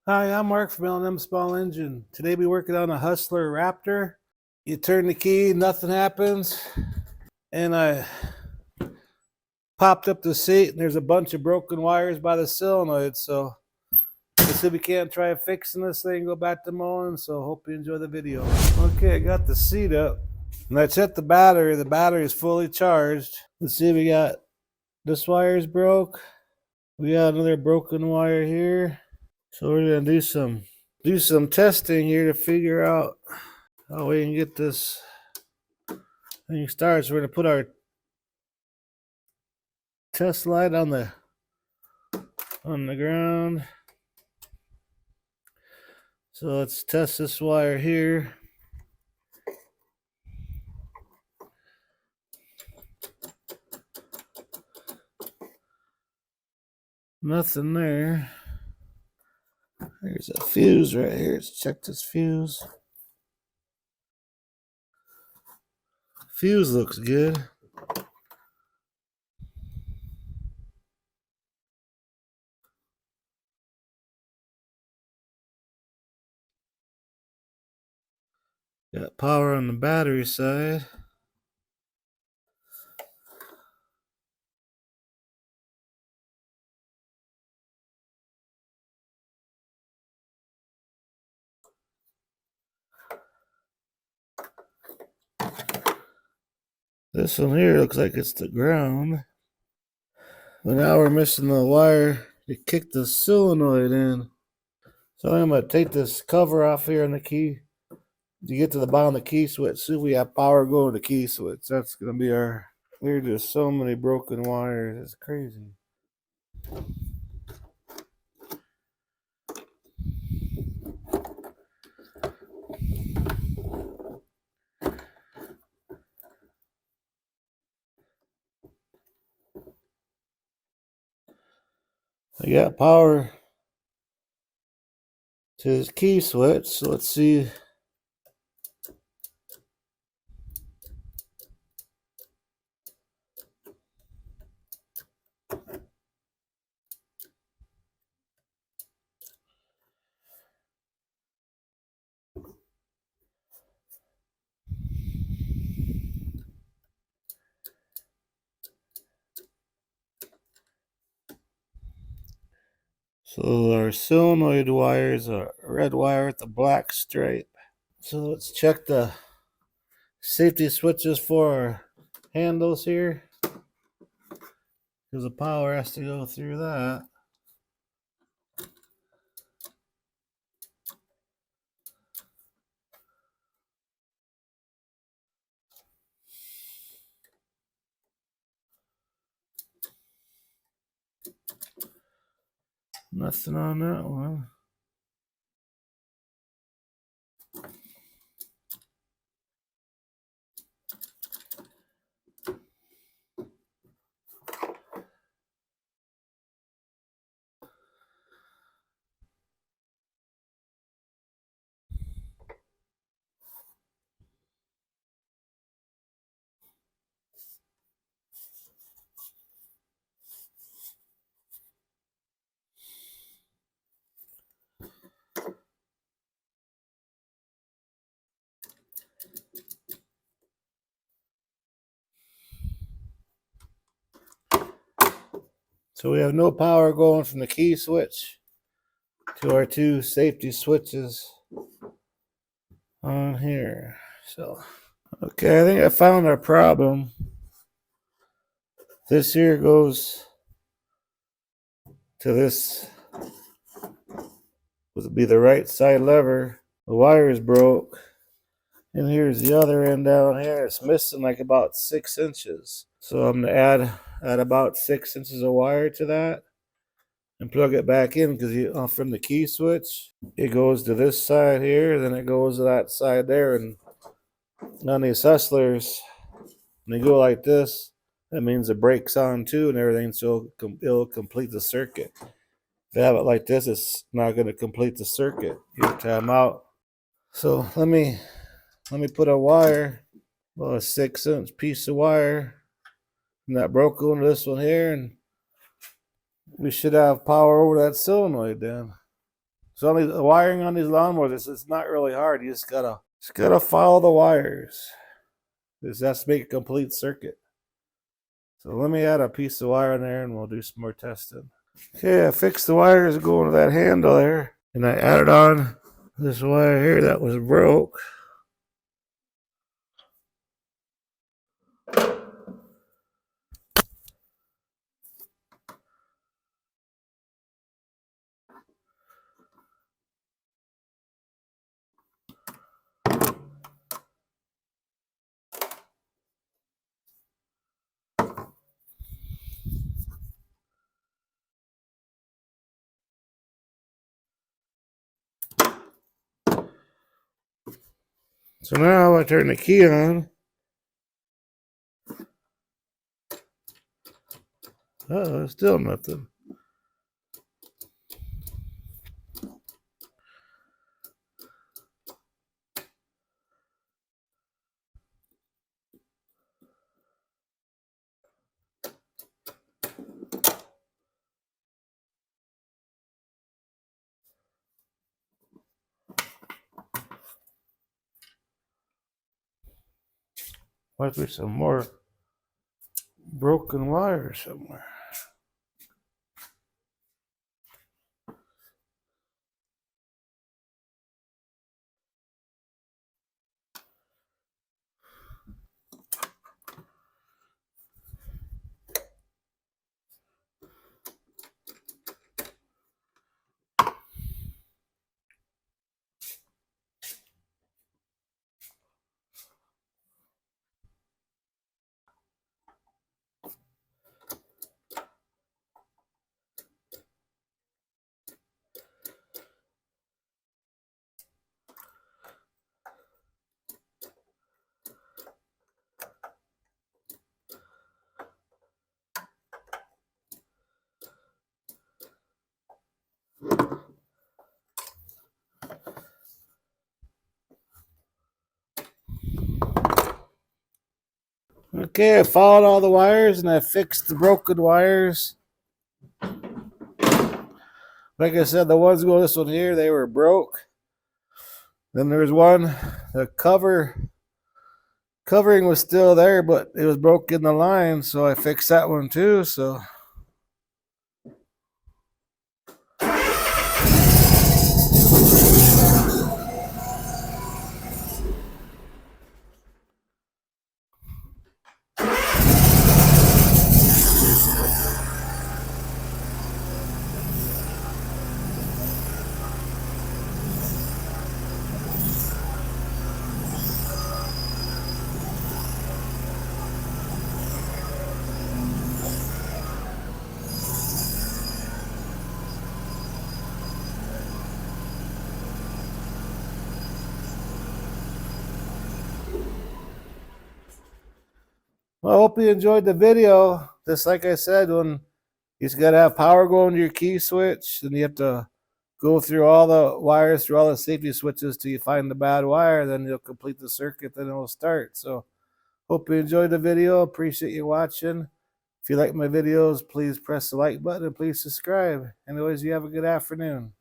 Hi, I'm Mark from L&M Small Engine. Today we're working on a Hustler Raptor. You turn the key, nothing happens. And I popped up the seat and there's a bunch of broken wires by the solenoid. So I said we can't try fixing this thing, go back to mowing. So hope you enjoy the video. Okay, I got the seat up and I checked the battery. The battery is fully charged. Let's see, we got this wire's broke. We got another broken wire here. So we're gonna do some testing here to figure out how we can get this thing started. So we're gonna put our test light on the ground. So let's test this wire here. Nothing there. There's a fuse right here. Let's check this fuse. Fuse looks good. Got power on the battery side. This one here looks like it's the ground. But now we're missing the wire to kick the solenoid in. So I'm going to take this cover off here on the key. To get to the bottom of the key switch, see if we have power going to the key switch. That's going to be our... There's just so many broken wires. It's crazy. I got power to this key switch, so let's see. So our solenoid wire is a red wire with a black stripe. So let's check the safety switches for our handles here, because the power has to go through that. Nothing on that one. So we have no power going from the key switch to our two safety switches on here. So, okay, I think I found our problem. This here goes to this, would be the right side lever. The wire is broke. And here's the other end down here. It's missing like about 6 inches. So I'm going to add about 6 inches of wire to that and plug it back in, because from the key switch, it goes to this side here, then it goes to that side there. And on these hustlers, when they go like this, that means the brake's on too and everything, so it'll complete the circuit. If they have it like this, it's not going to complete the circuit. You have to have them out. So let me put a wire, well, a 6-inch piece of wire, and that broke into this one here, and we should have power over that solenoid then. So the wiring on these lawnmowers, it's not really hard. You just gotta follow the wires. This has to make a complete circuit. So let me add a piece of wire in there and we'll do some more testing. Okay, I fixed the wires going to that handle there. And I added on this wire here that was broke. So now I turn the key on. Oh, still nothing. Might be some more broken wire somewhere. Okay, I followed all the wires and I fixed the broken wires. Like I said, the ones going this one here, they were broke. Then there's one, the covering was still there, but it was broke in the line, so I fixed that one too. So well, I hope you enjoyed the video. Just like I said, when you just gotta have power going to your key switch, then you have to go through all the wires, through all the safety switches till you find the bad wire, then you'll complete the circuit, then it'll start. So hope you enjoyed the video. Appreciate you watching. If you like my videos, please press the like button and please subscribe. Anyways, you have a good afternoon.